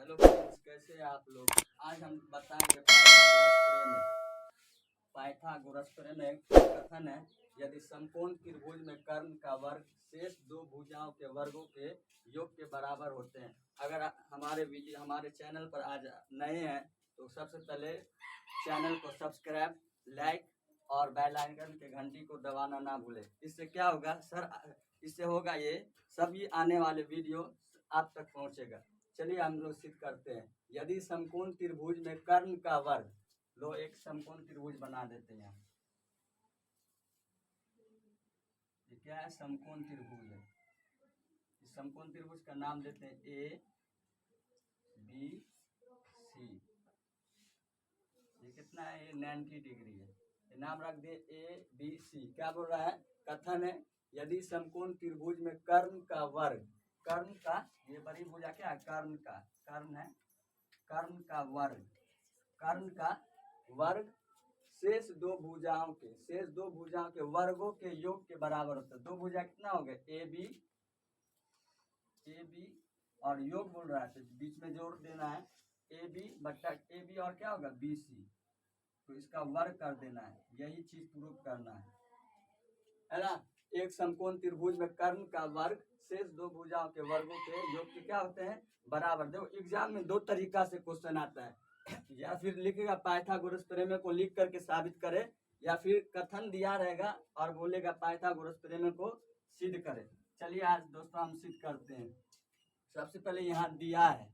Hello friends, कैसे हैं आप लोग। आज हम बताएंगे पाइथागोरस प्रमेय में कथन है, यदि समकोण त्रिभुज में कर्ण का वर्ग शेष दो भुजाओं के वर्गों के योग के बराबर होते हैं। अगर हमारे चैनल पर आज नए हैं तो सबसे पहले चैनल को सब्सक्राइब, लाइक और बेल आइकन के घंटी को दबाना ना भूलें। इससे क्या होगा सर, इससे होगा ये सभी आने वाले वीडियो आप तक पहुंचेगा। चलिए हम लोग सिद्ध करते हैं। यदि समकोण त्रिभुज में कर्ण का वर्ग, लो एक समकोण त्रिभुज बना देते हैं। ये क्या है? समकोण त्रिभुज है। इस समकोण त्रिभुज का नाम देते हैं ए बी सी। ये कितना है? ये 90 डिग्री है। ये नाम रख दे ए बी सी। क्या बोल रहा है? कथन है, यदि समकोण त्रिभुज में कर्ण का वर्ग, कर्ण का, ये बड़ी भुजा क्या है? कर्ण का, कर्ण है, कर्ण का वर्ग, कर्ण का वर्ग शेष दो भुजाओं के वर्गों के योग के बराबर होता है। दो भुजा कितना हो गए? ए बी और योग बोल रहा है तो बीच में जोड़ देना है। ए बी बट्टा ए बी और क्या होगा? B C. तो इसका वर्ग कर देना है, यही चीज प्रूफ करना है ना। एक समकोण त्रिभुज में कर्ण का वर्ग शेष दो भुजाओं के वर्गों के योग के क्या होते हैं? बराबर। देखो एग्जाम में दो तरीका से क्वेश्चन आता है, या फिर लिखेगा पाइथागोरस प्रमेय को लिख करके साबित करे, या फिर कथन दिया रहेगा और बोलेगा पाइथागोरस प्रमेय को सिद्ध करे। चलिए आज दोस्तों हम सिद्ध करते हैं। सबसे पहले यहाँ दिया है,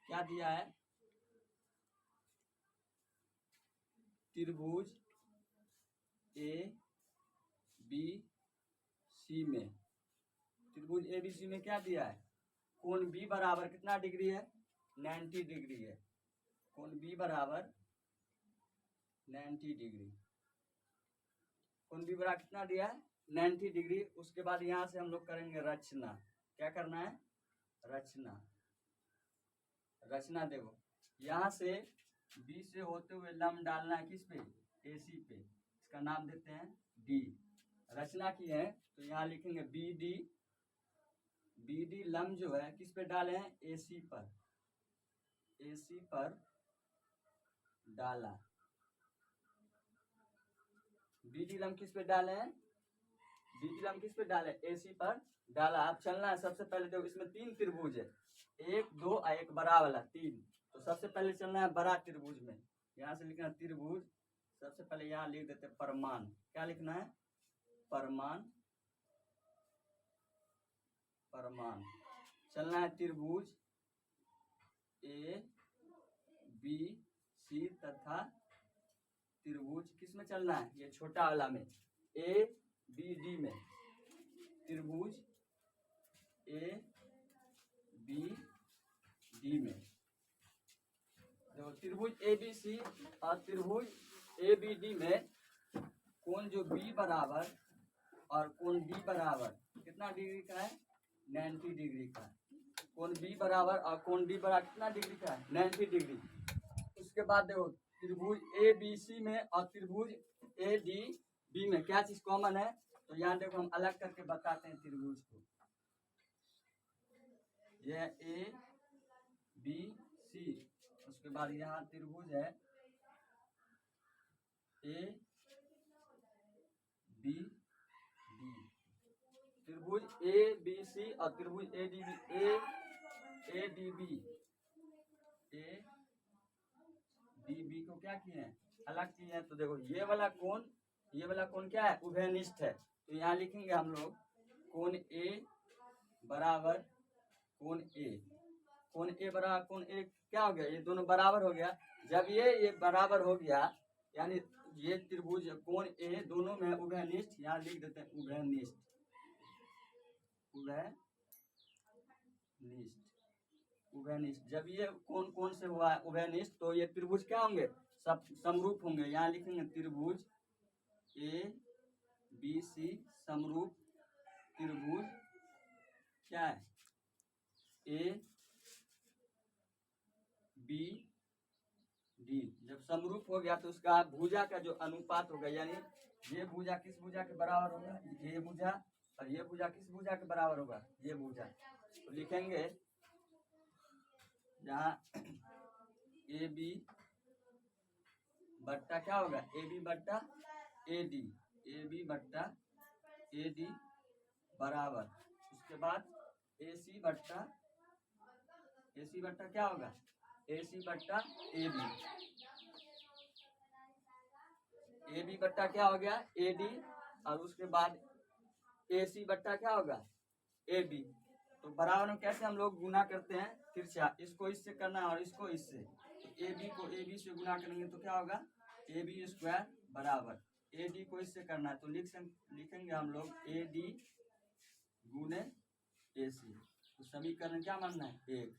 क्या दिया है? त्रिभुज ए बी सी में, त्रिभुज ए बी सी में क्या दिया है? कोण बी बराबर कितना डिग्री है? 90 डिग्री है। कोण बी बराबर 90 डिग्री। कोण बी बराबर कितना दिया है? 90 डिग्री। उसके बाद यहाँ से हम लोग करेंगे रचना। क्या करना है? रचना। रचना देखो, यहाँ से बी से होते हुए लंब डालना है किस पे? ए सी पे। इसका नाम देते हैं डी। रचना की है तो यहाँ लिखेंगे बी डी लंब जो है किस पे डाले हैं? ए सी पर, ए सी पर डाला। बी डी लंब किस पे डाले हैं? बी डी लंब किस पे डाले? ए सी पर डाला। अब चलना है। सबसे पहले देखो इसमें तीन त्रिभुज है, एक दो और एक बड़ा वाला तीन। तो सबसे पहले चलना है बड़ा त्रिभुज में। यहाँ से लिखना त्रिभुज। सबसे पहले यहाँ लिख देते हैं परमान। क्या लिखना है? परमान। परमान। चलना है त्रिभुज ए बी सी तथा त्रिभुज किस में चलना है? ये छोटा वाला में, ए बी डी में। त्रिभुज ए बी डी में। देखो त्रिभुज ए बी सी और त्रिभुज ए बी डी में कोण जो बी बराबर और कोण बी बराबर कितना डिग्री का है? 90 डिग्री का। कोण बी बराबर और कोण डी बराबर कितना डिग्री का है? 90 डिग्री। उसके बाद देखो त्रिभुज ए बी सी में और त्रिभुज ए डी बी में क्या चीज कॉमन है? तो यहाँ देखो हम अलग करके बताते हैं त्रिभुज को। यह ए बी सी। उसके बाद यहाँ त्रिभुज है ए बी डी। त्रिभुज ए बी सी और त्रिभुज A D B, A D B, A D B को क्या किए हैं? अलग किए हैं। तो देखो ये वाला कोण क्या है? उभयनिष्ठ है। तो यहाँ लिखेंगे हम लोग कोण ए बराबर कोण ए। कोण ए बराबर कोण ए क्या हो गया? ये दोनों बराबर हो गया। जब ये बराबर हो गया यानी ये त्रिभुज कोण ए दोनों में उभयनिष्ठ, यहाँ लिख देते हैं उभयनिष्ठ। उभयनिष्ठ जब ये कोण से हुआ है उभयनिष्ठ तो ये त्रिभुज क्या होंगे? सब समरूप होंगे। यहाँ लिखेंगे त्रिभुज ए बी सी समरूप त्रिभुज क्या है? A B D. जब समरूप हो गया तो उसका भुजा का जो अनुपात होगा, यानी ये भुजा किस भुजा के बराबर होगा? ये भुजा। और ये भुजा किस भुजा के बराबर होगा? ये भुजा। तो लिखेंगे यहाँ ए बी बट्टा क्या होगा, ए बी बट्टा ए डी, ए बी बट्टा ए डी बराबर, उसके बाद ए सी बट्टा क्या होगा, ए सी बट्टा ए बी बट्टा क्या हो गया ए डी, और उसके बाद ए सी बट्टा क्या होगा ए बी। तो बराबर में कैसे हम लोग गुना करते हैं, तिरछा, इसको इससे करना है और इसको इससे, तो ए बी को ए बी से गुना करेंगे तो क्या होगा ए बी स्क्वायर बराबर ए डी को इससे करना है तो लिखेंगे हम लोग ए डी गुने ए सी। तो समीकरण क्या मानना है एक।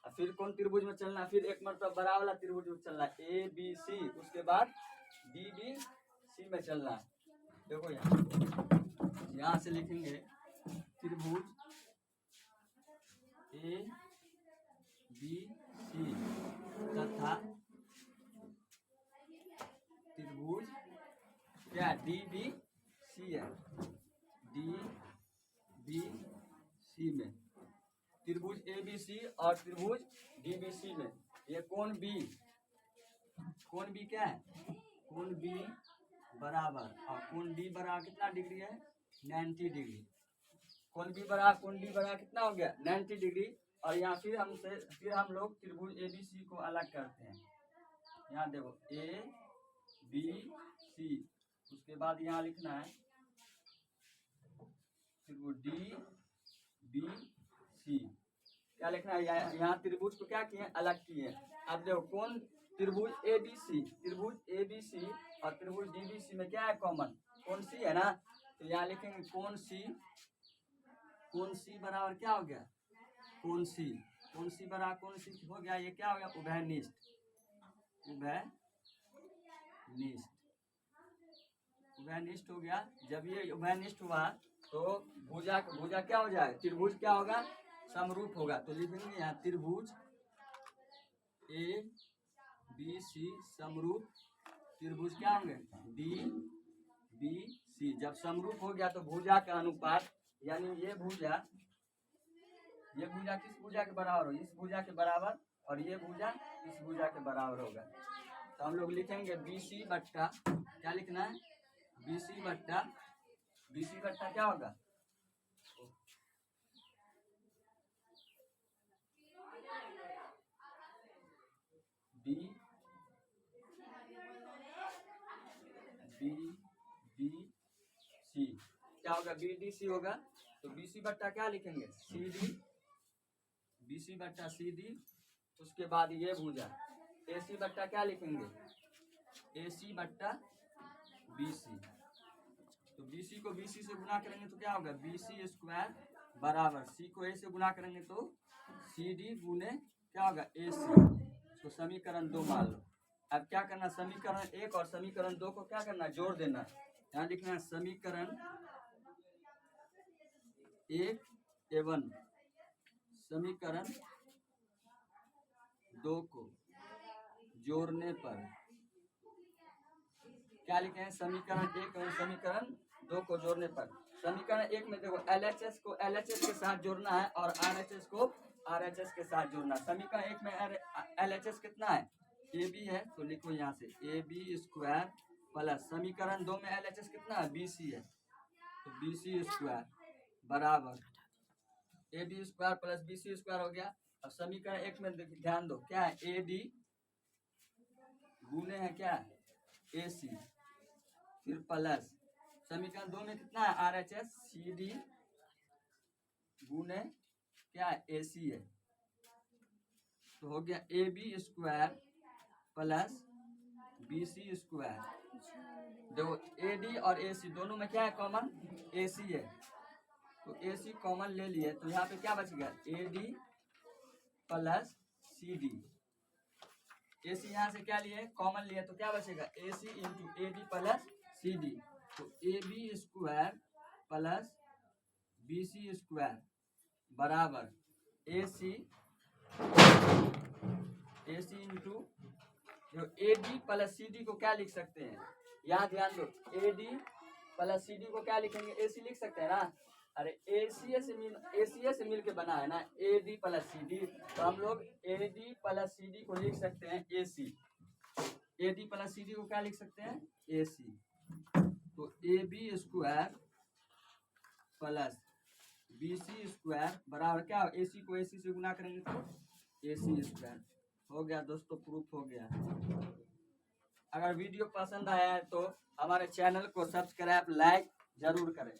और फिर कौन त्रिभुज में चलना है, फिर एक मरतबा बड़ा वाला त्रिभुज में चलना है ए बी सी, उसके बाद डी बी सी में चलना है। देखो यहाँ से लिखेंगे त्रिभुज ए बी सी तथा त्रिभुज क्या डी बी सी है, डी बी सी में त्रिभुज ए बी सी और त्रिभुज डी बी सी में ये कोण बी क्या है, कोण बी बराबर, और कोण डी बराबर कितना डिग्री है 90 डिग्री, कोण बी बराबर कोण डी बराबर कितना हो गया 90 डिग्री। और यहाँ फिर हम लोग त्रिभुज ए बी सी को अलग करते हैं, यहाँ देखो ए बी सी, उसके बाद यहाँ लिखना है त्रिभुज डी बी सी, क्या लिखना है यहाँ त्रिभुज को क्या किए अलग किए। अब देखो कौन त्रिभुज ए बी सी और त्रिभुज डी बी सी में क्या है कॉमन, कौन सी है ना, तो यहाँ लिखेंगे कौन सी बराबर क्या हो गया, कौन सी बराबर कौन सी हो गया, ये क्या हो गया उभयनिष्ठ हो गया। जब ये उभयनिष्ठ हुआ तो भुजा क्या हो जाए, त्रिभुज क्या होगा समरूप होगा। तो लिखेंगे यहाँ त्रिभुज ए बी सी समरूप त्रिभुज क्या होंगे डी बी सी। जब समरूप हो गया तो भुजा का अनुपात, यानी ये भुजा किस भुजा के बराबर हो, इस भुजा के बराबर, और ये भुजा इस भुजा के बराबर होगा। तो हम लोग लिखेंगे बी सी बट्टा क्या लिखना है, बी सी बट्टा क्या होगा बी सी क्या होगा बी डी सी होगा। तो बी सी बट्टा क्या लिखेंगे सी डी, बी सी बट्टा सी डी, उसके बाद ये भुजा ए सी बट्टा क्या लिखेंगे ए सी बट्टा बी सी। तो बी सी को बी सी से गुना करेंगे तो क्या होगा बी सी स्क्वायर बराबर सी को ए से गुना करेंगे तो सी डी गुने क्या होगा ए सी। तो समीकरण 2 मान लो। अब क्या करना, समीकरण 1 और समीकरण 2 को क्या करना जोड़ देना। यहाँ लिखना है समीकरण 1 एवं समीकरण 2 को जोड़ने पर क्या लिखे हैं, समीकरण 1 एवं समीकरण 2 को जोड़ने पर। समीकरण 1 में देखो LHS को LHS के साथ जोड़ना है और RHS को RHS के साथ जोड़ना। समीकरण 1 में LHS कितना है AB है, तो लिखो यहाँ से AB स्क्वायर प्लस समीकरण 2 में LHS कितना है BC है, तो BC स्क्वायर बराबर AB square plus BC square हो गया। अब समीकरण 1 में ध्यान दो क्या है AD गुने है क्या AC, फिर प्लस समीकरण 2 में कितना है RHS CD गुने क्या है AC है, तो हो गया AB square plus BC square. देखो AD और AC दोनों में क्या है कॉमन AC है, तो AC कॉमन ले लिए तो यहाँ पे क्या बच गया AD प्लस CD। AC यहाँ से क्या लिए कॉमन लिए तो क्या बचेगा AC into AD plus CD। तो AB square plus BC square बराबर AC into AD plus CD को क्या लिख सकते हैं, यहाँ ध्यान दो AD प्लस CD को क्या लिखेंगे AC लिख सकते हैं ना, अरे एसीए से मिल के बना है ना, AD प्लस CD, तो हम लोग AD प्लस CD को लिख सकते हैं AC। AD प्लस CD को क्या लिख सकते हैं? AC। तो AB square plus BC square बराबर क्या? AC को AC से गुना करेंगे तो AC स्क्वायर। हो गया दोस्तों, प्रूफ हो गया। अगर वीडियो पसंद आया है तो हमारे चैनल को सब्सक्राइब लाइक जरूर करें।